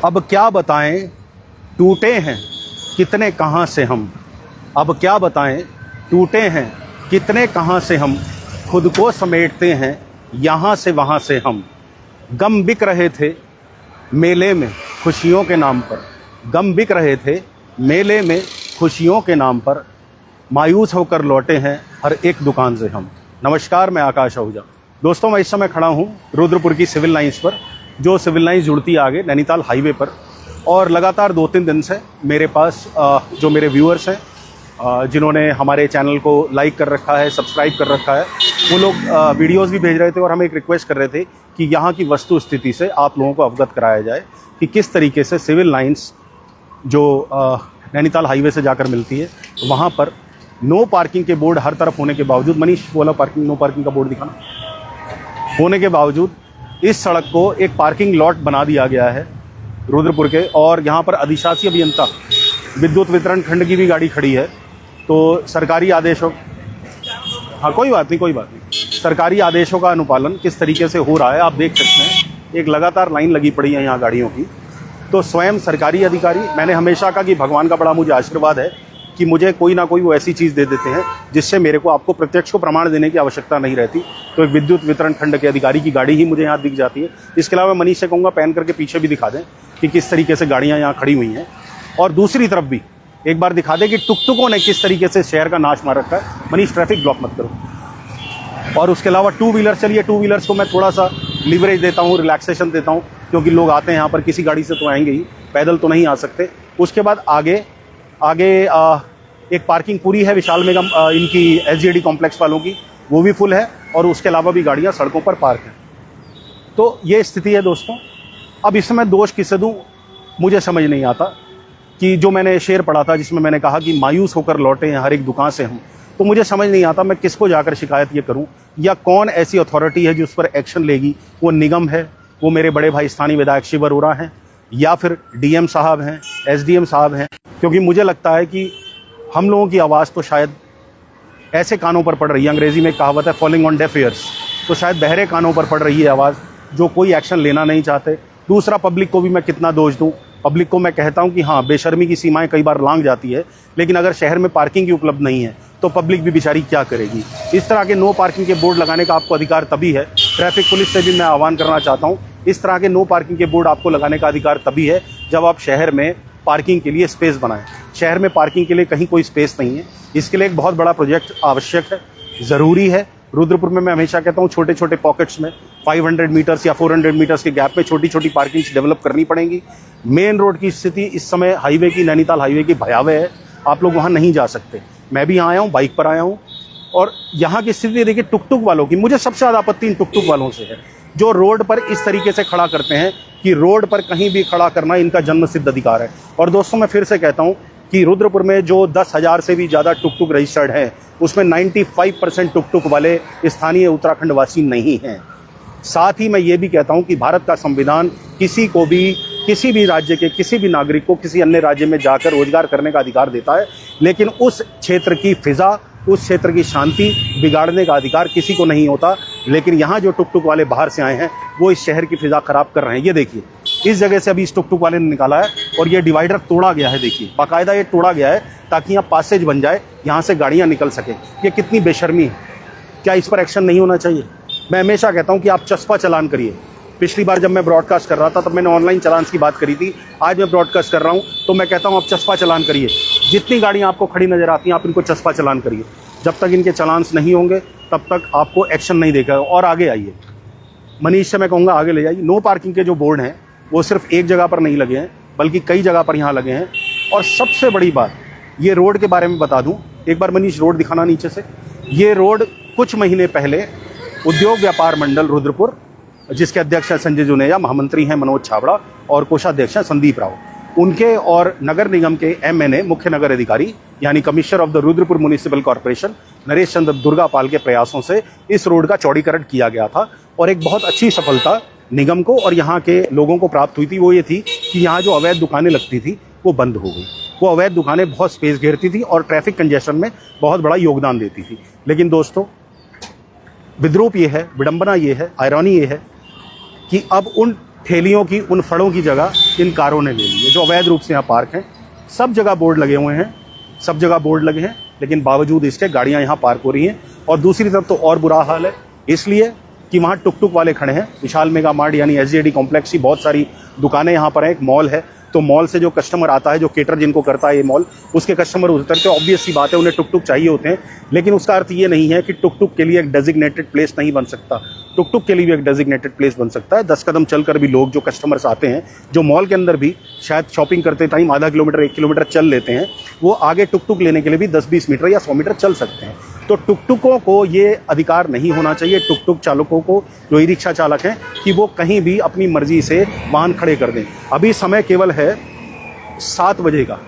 अब क्या बताएं टूटे हैं कितने कहाँ से हम। अब क्या बताएं टूटे हैं कितने कहाँ से हम। खुद को समेटते हैं यहाँ से वहाँ से हम। गम बिक रहे थे मेले में खुशियों के नाम पर। गम बिक रहे थे मेले में खुशियों के नाम पर। मायूस होकर लौटे हैं हर एक दुकान से हम। नमस्कार, मैं आकाश आहूजा। दोस्तों, मैं इस समय खड़ा हूँ रुद्रपुर की सिविल लाइंस पर, जो सिविल लाइंस जुड़ती है आगे नैनीताल हाईवे पर। और लगातार 2-3 दिन से मेरे पास जो मेरे व्यूअर्स हैं, जिन्होंने हमारे चैनल को लाइक कर रखा है, सब्सक्राइब कर रखा है, वो लोग वीडियोस भी भेज रहे थे और हमें एक रिक्वेस्ट कर रहे थे कि यहाँ की वस्तु स्थिति से आप लोगों को अवगत कराया जाए कि किस तरीके से सिविल लाइंस जो नैनीताल हाईवे से जाकर मिलती है, वहाँ पर नो पार्किंग के बोर्ड हर तरफ होने के बावजूद, मनीष बोला पार्किंग, नो पार्किंग का बोर्ड दिखाना, होने के बावजूद इस सड़क को एक पार्किंग लॉट बना दिया गया है रुद्रपुर के। और यहाँ पर अधिशासी अभियंता विद्युत वितरण खंड की भी गाड़ी खड़ी है। तो सरकारी आदेशों, हाँ कोई बात नहीं, सरकारी आदेशों का अनुपालन किस तरीके से हो रहा है आप देख सकते हैं। एक लगातार लाइन लगी पड़ी है यहाँ गाड़ियों की। तो स्वयं सरकारी अधिकारी, मैंने हमेशा कहा कि भगवान का बड़ा मुझे आशीर्वाद है कि मुझे कोई ना कोई वो ऐसी चीज़ दे देते हैं जिससे मेरे को आपको प्रत्यक्ष को प्रमाण देने की आवश्यकता नहीं रहती। तो एक विद्युत वितरण खंड के अधिकारी की गाड़ी ही मुझे यहाँ दिख जाती है। इसके अलावा मनीष से कहूँगा पैन करके पीछे भी दिखा दें कि किस तरीके से गाड़ियाँ यहाँ खड़ी हुई हैं। और दूसरी तरफ भी एक बार दिखा दें कि टुकटुकों ने किस तरीके से शहर का नाश मार रखा है। मनीष, ट्रैफिक ब्लॉक मत करो। और उसके अलावा टू व्हीलर, चलिए टू व्हीलर्स को मैं थोड़ा सा लीवरेज देता हूँ, रिलैक्सेशन देता हूँ, क्योंकि लोग आते हैं यहाँ पर किसी गाड़ी से तो आएंगे ही, पैदल तो नहीं आ सकते। उसके बाद आगे एक पार्किंग पूरी है विशाल मेगा इनकी SGD कॉम्प्लेक्स वालों की, वो भी फुल है। और उसके अलावा भी गाड़ियाँ सड़कों पर पार्क हैं। तो ये स्थिति है दोस्तों। अब इसमें दोष किसे दूँ मुझे समझ नहीं आता। कि जो मैंने शेर पढ़ा था जिसमें मैंने कहा कि मायूस होकर लौटे हैं हर एक दुकान से हम, तो मुझे समझ नहीं आता मैं किसको जाकर शिकायत ये करूं, या कौन ऐसी अथॉरिटी है जो उस पर एक्शन लेगी। वो निगम है, वो मेरे बड़े भाई स्थानीय विधायक शिव अरोड़ा हैं, या फिर DM साहब हैं, SDM साहब हैं। क्योंकि मुझे लगता है कि हम लोगों की आवाज़ तो शायद ऐसे कानों पर पड़ रही है, अंग्रेजी में एक कहावत है फॉलिंग ऑन डेफ ईयर्स, तो शायद बहरे कानों पर पड़ रही है आवाज़, जो कोई एक्शन लेना नहीं चाहते। दूसरा, पब्लिक को भी मैं कितना दोष दूं। पब्लिक को मैं कहता हूं कि हाँ, बेशर्मी की सीमाएं कई बार लांघ जाती है, लेकिन अगर शहर में पार्किंग की उपलब्ध नहीं है तो पब्लिक भी बेचारी क्या करेगी। इस तरह के नो पार्किंग के बोर्ड लगाने का आपको अधिकार तभी है, ट्रैफिक पुलिस से भी मैं आह्वान करना चाहता हूँ, इस तरह के नो पार्किंग के बोर्ड आपको लगाने का अधिकार तभी है जब आप शहर में पार्किंग के लिए स्पेस बनाएं। शहर में पार्किंग के लिए कहीं कोई स्पेस नहीं है। इसके लिए एक बहुत बड़ा प्रोजेक्ट आवश्यक है, ज़रूरी है। रुद्रपुर में मैं हमेशा कहता हूँ छोटे छोटे पॉकेट्स में 500 मीटर्स या 400 मीटर्स के गैप में छोटी छोटी पार्किंग्स डेवलप करनी पड़ेंगी। मेन रोड की स्थिति इस समय हाईवे की, नैनीताल हाईवे की भयावह है। आप लोग वहाँ नहीं जा सकते। मैं भी आया हूँ, बाइक पर आया हूँ, और यहाँ की स्थिति देखिए टुकटुक वालों की। मुझे सबसे ज़्यादा आपत्ति इन टुकटुक वालों से है जो रोड पर इस तरीके से खड़ा करते हैं कि रोड पर कहीं भी खड़ा करना इनका जन्मसिद्ध अधिकार है। और दोस्तों, मैं फिर से कहता हूँ कि रुद्रपुर में जो 10,000 से भी ज़्यादा टुकटुक रजिस्टर्ड हैं, उसमें 95% टुकटुक वाले स्थानीय उत्तराखंड वासी नहीं हैं। साथ ही मैं ये भी कहता हूँ कि भारत का संविधान किसी को भी, किसी भी राज्य के किसी भी नागरिक को किसी अन्य राज्य में जाकर रोजगार करने का अधिकार देता है, लेकिन उस क्षेत्र की फिजा, उस क्षेत्र की शांति बिगाड़ने का अधिकार किसी को नहीं होता। लेकिन यहाँ जो टुकटुक वाले बाहर से आए हैं वो इस शहर की फिजा खराब कर रहे हैं। ये देखिए, इस जगह से अभी इस टुकटुक वाले ने निकाला है और ये डिवाइडर तोड़ा गया है। देखिए, बाकायदा ये तोड़ा गया है ताकि यहाँ पासेज बन जाए, यहाँ से गाड़ियाँ निकल सकें। ये कितनी बेशर्मी है। क्या इस पर एक्शन नहीं होना चाहिए? मैं हमेशा कहता हूँ कि आप चस्पा चालान करिए। पिछली बार जब मैं ब्रॉडकास्ट कर रहा था तब मैंने ऑनलाइन चालान की बात करी थी। आज मैं ब्रॉडकास्ट कर रहा हूँ तो मैं कहता हूँ आप चस्पा चालान करिए। जितनी गाड़ियाँ आपको खड़ी नजर आती हैं आप इनको चस्पा चालान करिए। जब तक इनके चालान्स नहीं होंगे तब तक आपको एक्शन नहीं देखा। और आगे आइए, मनीष से मैं कहूँगा आगे ले जाइए। नो पार्किंग के जो बोर्ड हैं वो सिर्फ एक जगह पर नहीं लगे हैं, बल्कि कई जगह पर यहाँ लगे हैं। और सबसे बड़ी बात, ये रोड के बारे में बता दूँ। एक बार मनीष रोड दिखाना नीचे से। ये रोड कुछ महीने पहले उद्योग व्यापार मंडल रुद्रपुर, जिसके अध्यक्ष हैं संजय जुनेजा, महामंत्री हैं मनोज छाबड़ा और कोषाध्यक्ष हैं संदीप राव, उनके और नगर निगम के MNA मुख्य नगर अधिकारी यानी commissioner of the Rudrapur municipal corporation Naresh Chandra Durgapal के प्रयासों से इस रोड का चौड़ीकरण किया गया था। और एक बहुत अच्छी सफलता निगम को और यहाँ के लोगों को प्राप्त हुई थी। वो ये थी कि यहाँ जो अवैध दुकानें लगती थी वो बंद हो गई। वो अवैध दुकानें बहुत स्पेस घेरती थी और ट्रैफिक कंजेशन में बहुत बड़ा योगदान देती थी। लेकिन दोस्तों, विद्रूप ये है, विडंबना ये है, आयरनी ये है कि अब उन ठेलियों की उन फड़ों की जगह इन कारों ने ले ली है जो अवैध रूप से यहाँ पार्क हैं। सब जगह बोर्ड लगे हुए हैं, सब जगह बोर्ड लगे हैं, लेकिन बावजूद इसके गाड़ियाँ यहाँ पार्क हो रही हैं। और दूसरी तरफ तो और बुरा हाल है, इसलिए कि वहाँ टुक टुक वाले खड़े हैं। विशाल मेगा मार्ट यानी SJD कॉम्प्लेक्स की बहुत सारी दुकानें यहाँ पर हैं, एक मॉल है, तो मॉल से जो कस्टमर आता है, जो केटर जिनको करता है ये मॉल, उसके कस्टमर उतरते हैं, ऑब्वियस सी बात है उन्हें टुक टुक चाहिए होते हैं। लेकिन उसका अर्थ ये नहीं है कि टुक टुक के लिए एक डेजिग्नेटेड प्लेस नहीं बन सकता। टुक टुक के लिए भी एक डेजिग्नेटेड प्लेस बन सकता है। 10 कदम चलकर भी लोग जो कस्टमर्स आते हैं, जो मॉल के अंदर भी शायद शॉपिंग करते टाइम आधा किलोमीटर 1 किलोमीटर चल लेते हैं, वो आगे टुक टुक लेने के लिए भी 10-20 मीटर या 100 मीटर चल सकते हैं। तो टुक टुकों को ये अधिकार नहीं होना चाहिए, टुक टुक चालकों को, जो ई रिक्शा चालक हैं, कि वो कहीं भी अपनी मर्जी से वाहन खड़े कर दें। अभी समय केवल है 7 बजे का,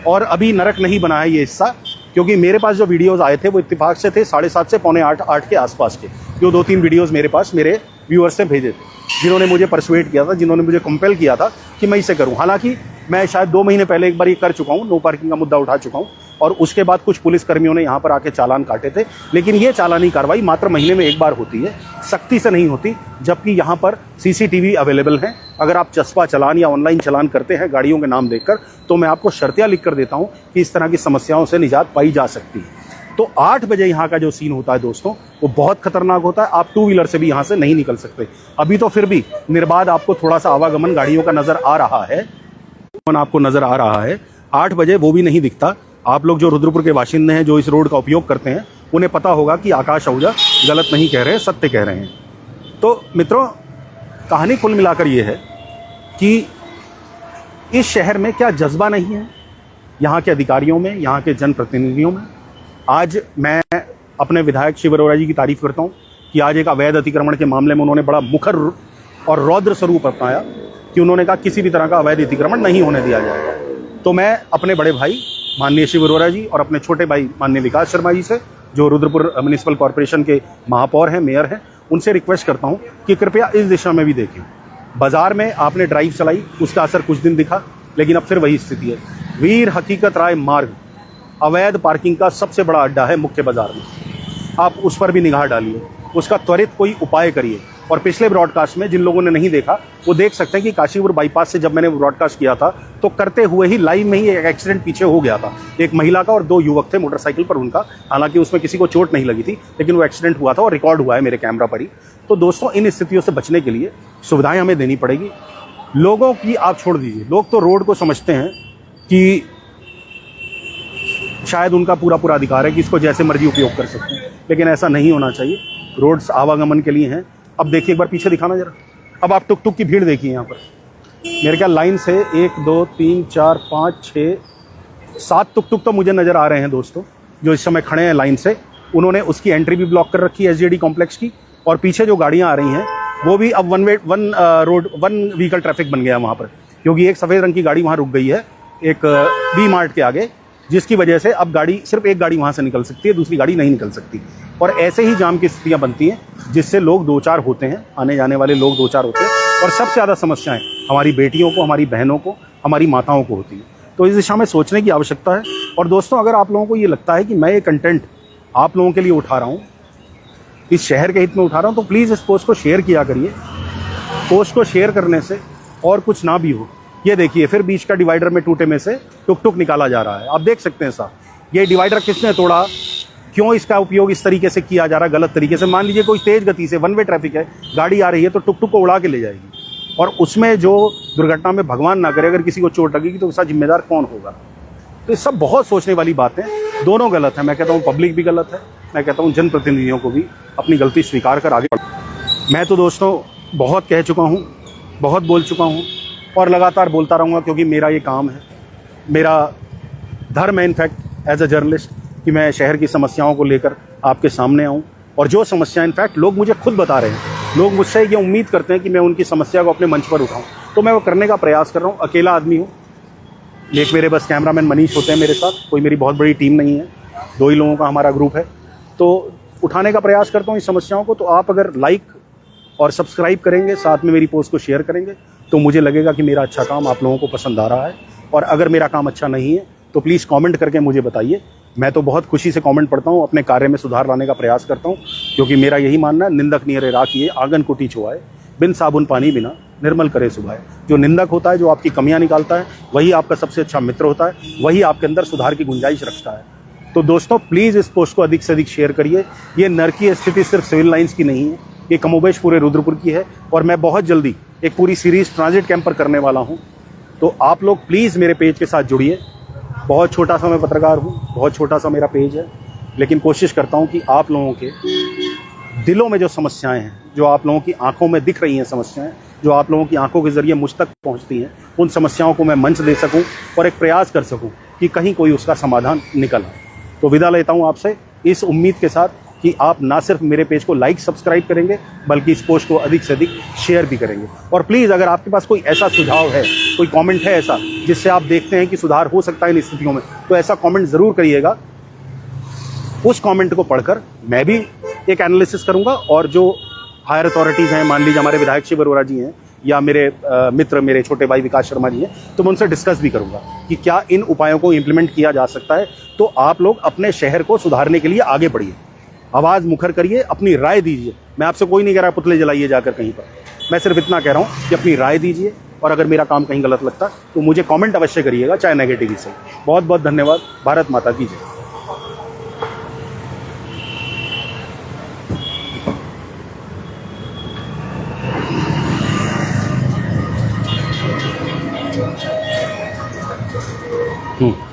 और अभी नरक नहीं बना है ये हिस्सा, क्योंकि मेरे पास जो वीडियोस आए थे वो इत्तेफाक से थे 7:30 से 7:45-8 के आसपास के, जो 2-3 वीडियोस मेरे पास मेरे व्यूअर्स ने भेजे थे, जिन्होंने मुझे परसुएट किया था, जिन्होंने मुझे कंपेल किया था कि मैं इसे करूं। हालांकि मैं शायद 2 महीने पहले एक बार ये कर चुका हूं, नो पार्किंग का मुद्दा उठा चुका हूं, और उसके बाद कुछ पुलिसकर्मियों ने यहाँ पर आके चालान काटे थे। लेकिन ये चालानी कार्रवाई मात्र महीने में एक बार होती है, सख्ती से नहीं होती, जबकि यहाँ पर CCTV अवेलेबल है। अगर आप चस्पा चालान या ऑनलाइन चालान करते हैं गाड़ियों के नाम देखकर, तो मैं आपको शर्तियाँ लिख कर देता हूँ कि इस तरह की समस्याओं से निजात पाई जा सकती है। तो 8 बजे यहाँ का जो सीन होता है दोस्तों, वो बहुत खतरनाक होता है। आप 2 व्हीलर से भी यहाँ से नहीं निकल सकते। अभी तो फिर भी निर्बाध आपको थोड़ा सा आवागमन गाड़ियों का नजर आ रहा है, आपको नजर आ रहा है। 8 बजे वो भी नहीं दिखता। आप लोग जो रुद्रपुर के बाशिंदे हैं, जो इस रोड का उपयोग करते हैं, उन्हें पता होगा कि आकाश आहूजा गलत नहीं कह रहे हैं, सत्य कह रहे हैं। तो मित्रों, कहानी कुल मिलाकर ये है कि इस शहर में क्या जज्बा नहीं है यहाँ के अधिकारियों में, यहाँ के जनप्रतिनिधियों में। आज मैं अपने विधायक शिव अरोड़ा जी की तारीफ करता हूँ कि आज एक अवैध अतिक्रमण के मामले में उन्होंने बड़ा मुखर और रौद्र स्वरूप अपनाया कि उन्होंने कहा किसी भी तरह का अवैध अतिक्रमण नहीं होने दिया जाएगा। तो मैं अपने बड़े भाई माननीय शिव अरोड़ा जी और अपने छोटे भाई माननीय विकास शर्मा जी से, जो रुद्रपुर म्युनिसिपल कॉर्पोरेशन के महापौर हैं, मेयर हैं, उनसे रिक्वेस्ट करता हूं कि कृपया इस दिशा में भी देखें। बाजार में आपने ड्राइव चलाई, उसका असर कुछ दिन दिखा, लेकिन अब फिर वही स्थिति है। वीर हकीकत राय मार्ग अवैध पार्किंग का सबसे बड़ा अड्डा है मुख्य बाजार में। आप उस पर भी निगाह डालिए, उसका त्वरित कोई उपाय करिए। और पिछले ब्रॉडकास्ट में जिन लोगों ने नहीं देखा वो देख सकते हैं कि काशीपुर बाईपास से जब मैंने ब्रॉडकास्ट किया था, तो करते हुए ही लाइव में ही एक एक्सीडेंट पीछे हो गया था। एक महिला का और 2 युवक थे मोटरसाइकिल पर उनका, हालांकि उसमें किसी को चोट नहीं लगी थी, लेकिन वो एक्सीडेंट हुआ था और रिकॉर्ड हुआ है मेरे कैमरा पर ही। तो दोस्तों, इन स्थितियों से बचने के लिए सुविधाएं हमें देनी पड़ेगी। लोगों की आप छोड़ दीजिए, लोग तो रोड को समझते हैं कि शायद उनका पूरा अधिकार है कि इसको जैसे मर्जी उपयोग कर सकते हैं, लेकिन ऐसा नहीं होना चाहिए। रोड्स आवागमन के लिए हैं। अब देखिए, एक बार पीछे दिखाना जरा। अब आप टुक टुक की भीड़ देखिए यहाँ पर। मेरे ख्याल लाइन से 1 2 3 4 5 6 7 टुक टुक तो मुझे नज़र आ रहे हैं दोस्तों, जो इस समय खड़े हैं लाइन से। उन्होंने उसकी एंट्री भी ब्लॉक कर रखी है SJD कॉम्प्लेक्स की, और पीछे जो गाड़ियाँ आ रही हैं वो भी अब वन व्हीकल ट्रैफिक बन गया है वहाँ पर, क्योंकि एक सफ़ेद रंग की गाड़ी वहाँ रुक गई है एक वी मार्ट के आगे, जिसकी वजह से अब सिर्फ एक गाड़ी वहाँ से निकल सकती है, दूसरी गाड़ी नहीं निकल सकती। और ऐसे ही जाम की स्थितियाँ बनती हैं, जिससे लोग 2-4 होते हैं, आने जाने वाले लोग 2-4 होते हैं। और सबसे ज़्यादा समस्याएं हमारी बेटियों को, हमारी बहनों को, हमारी माताओं को होती है। तो इस दिशा में सोचने की आवश्यकता है। और दोस्तों, अगर आप लोगों को ये लगता है कि मैं ये कंटेंट आप लोगों के लिए उठा रहा हूँ, इस शहर के हित में उठा रहा हूँ, तो प्लीज़ इस पोस्ट को शेयर किया करिए। पोस्ट को शेयर करने से और कुछ ना भी हो, ये देखिए फिर बीच का डिवाइडर में टूटे में से टुक टुक निकाला जा रहा है। आप देख सकते हैं साहब, ये डिवाइडर किसने तोड़ा, क्यों इसका उपयोग इस तरीके से किया जा रहा है, गलत तरीके से। मान लीजिए कोई तेज गति से, वन वे ट्रैफिक है, गाड़ी आ रही है, तो टुक टुक को उड़ा के ले जाएगी, और उसमें जो दुर्घटना में भगवान ना करे अगर किसी को चोट लगेगी, तो उसका जिम्मेदार कौन होगा। तो ये सब बहुत सोचने वाली बातें, दोनों गलत है। मैं कहता हूँ पब्लिक भी गलत है, मैं कहता हूँ जनप्रतिनिधियों को भी अपनी गलती स्वीकार कर आगे बढ़। मैं तो दोस्तों बहुत कह चुका हूँ, बहुत बोल चुका हूँ, और लगातार बोलता रहूँगा, क्योंकि मेरा ये काम है, मेरा धर्म है इनफैक्ट एज अ जर्नलिस्ट, कि मैं शहर की समस्याओं को लेकर आपके सामने आऊँ। और जो समस्या इनफैक्ट लोग मुझे खुद बता रहे हैं, लोग मुझसे ये उम्मीद करते हैं कि मैं उनकी समस्या को अपने मंच पर उठाऊँ, तो मैं वो करने का प्रयास कर रहा हूँ। अकेला आदमी हूँ, एक मेरे बस कैमरामैन मनीष होते हैं मेरे साथ, कोई मेरी बहुत बड़ी टीम नहीं है, 2 ही लोगों का हमारा ग्रुप है। तो उठाने का प्रयास करता हूँ इस समस्याओं को। तो आप अगर लाइक और सब्सक्राइब करेंगे, साथ में मेरी पोस्ट को शेयर करेंगे, तो मुझे लगेगा कि मेरा अच्छा काम आप लोगों को पसंद आ रहा है। और अगर मेरा काम अच्छा नहीं है तो प्लीज़ कमेंट करके मुझे बताइए। मैं तो बहुत खुशी से कमेंट पढ़ता हूँ, अपने कार्य में सुधार लाने का प्रयास करता हूँ, क्योंकि मेरा यही मानना है, निंदक नियरे राखिए आंगन कुटी छुआए। बिन साबुन पानी बिना निर्मल करे सुभाए। जो निंदक होता है, जो आपकी कमियां निकालता है, वही आपका सबसे अच्छा मित्र होता है, वही आपके अंदर सुधार की गुंजाइश रखता है। तो दोस्तों प्लीज़ इस पोस्ट को अधिक से अधिक शेयर करिए। ये नर की स्थिति सिर्फ सिविल लाइंस की नहीं है, ये कमोबेश पूरे रुद्रपुर की है। और मैं बहुत जल्दी एक पूरी सीरीज़ ट्रांजिट कैंप पर करने वाला हूँ। तो आप लोग प्लीज़ मेरे पेज के साथ जुड़िए। बहुत छोटा सा मैं पत्रकार हूँ, बहुत छोटा सा मेरा पेज है, लेकिन कोशिश करता हूँ कि आप लोगों के दिलों में जो समस्याएं हैं, जो आप लोगों की आंखों में दिख रही हैं समस्याएं, जो आप लोगों की आंखों के जरिए मुझ तक पहुंचती हैं, उन समस्याओं को मैं मंच दे सकूं और एक प्रयास कर सकूं कि कहीं कोई उसका समाधान निकल आए। तो विदा लेता हूं आपसे इस उम्मीद के साथ कि आप ना सिर्फ मेरे पेज को लाइक सब्सक्राइब करेंगे, बल्कि इस पोस्ट को अधिक से अधिक शेयर भी करेंगे। और प्लीज़ अगर आपके पास कोई ऐसा सुझाव है, कोई कॉमेंट है ऐसा जिससे आप देखते हैं कि सुधार हो सकता है इन स्थितियों में, तो ऐसा कॉमेंट ज़रूर करिएगा। उस कमेंट को पढ़कर मैं भी एक एनालिसिस करूंगा और जो हायर अथॉरिटीज़ हैं, मान लीजिए हमारे विधायक शिव अरोड़ा जी हैं या मेरे मित्र मेरे छोटे भाई विकास शर्मा जी हैं, तो मैं उनसे डिस्कस भी करूंगा कि क्या इन उपायों को इम्प्लीमेंट किया जा सकता है। तो आप लोग अपने शहर को सुधारने के लिए आगे बढ़िए, आवाज़ मुखर करिए, अपनी राय दीजिए। मैं आपसे कोई नहीं कह रहा पुतले जलाइए जाकर कहीं पर, मैं सिर्फ इतना कह रहा हूँ कि अपनी राय दीजिए। और अगर मेरा काम कहीं गलत लगता तो मुझे कॉमेंट अवश्य करिएगा, चाहे नेगेटिव ही सही। बहुत बहुत धन्यवाद। भारत माता की जय। हम्म।